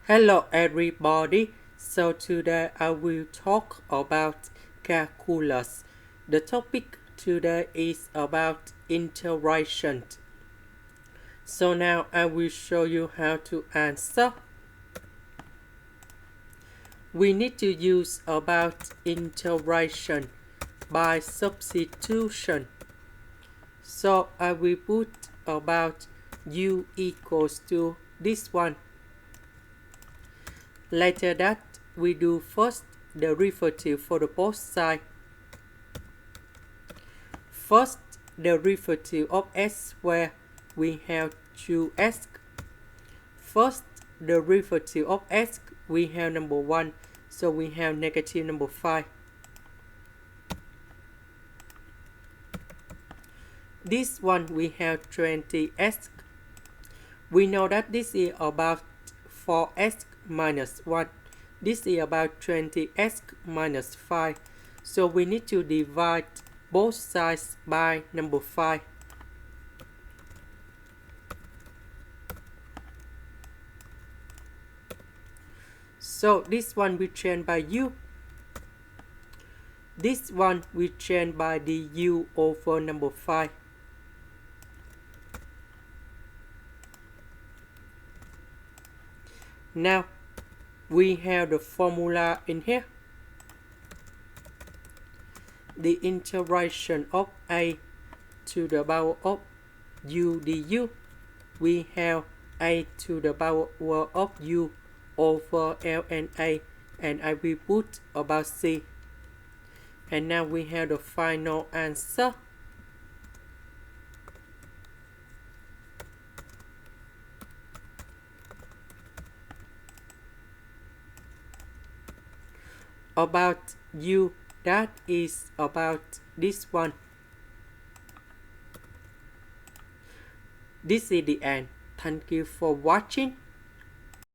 Hello everybody, so today I will talk about calculus. The topic today is about integration. So now I will show you how to answer. We need to use about integration by substitution. So I will put about u equals to this one. Later that, we do first the derivative for the both sides. First, the derivative of s where we have 2s. First, the derivative of s, we have number 1, so we have negative number 5. This one we have 20s. We know that this is about 4s minus 1. This is about 20s minus 5. So we need to divide both sides by number 5. So this one we change by u. This one we change by the u over number 5. Now, we have the formula in here. The integration of a to the power of u du. We have a to the power of u over ln and I will put about c. And now we have the final answer. About u, that is about this one. This is the end. Thank you for watching.